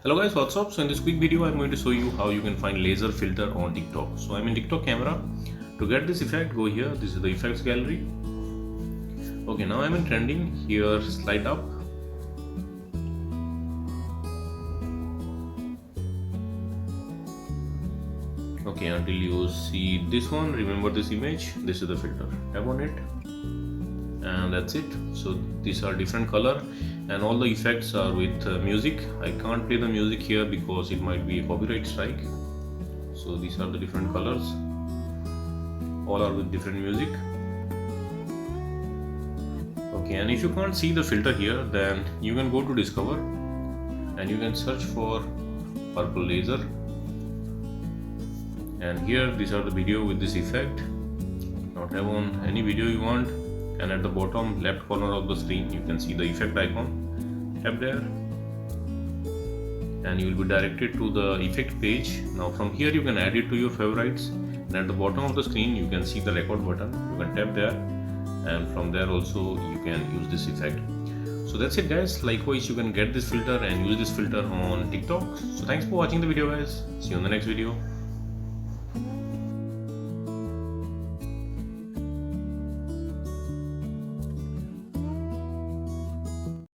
Hello guys, what's up? So in this quick video I'm going to show you how you can find laser filter on TikTok. So I'm in TikTok camera. To get this effect, go here. This is the effects gallery. Okay, now I'm in trending. Here, slide up. Okay, until you see this one, remember this image. This is the filter. Tap on it. And that's it. So these are different color and all the effects are with music. I can't play the music here because it might be a copyright strike. So these are the different colors, all are with different music. Okay, and if you can't see the filter here, then you can go to discover and you can search for purple laser, and here these are the video with this effect. Now tap on any video you want, and at the bottom left corner of the screen you can see the effect icon. Tap there and you will be directed to the effect page. Now from here you can add it to your favorites, and at the bottom of the screen you can see the record button. You can tap there and from there also you can use this effect. So that's it guys. Likewise you can get this filter and use this filter on TikTok. So thanks for watching the video guys. See you in the next video.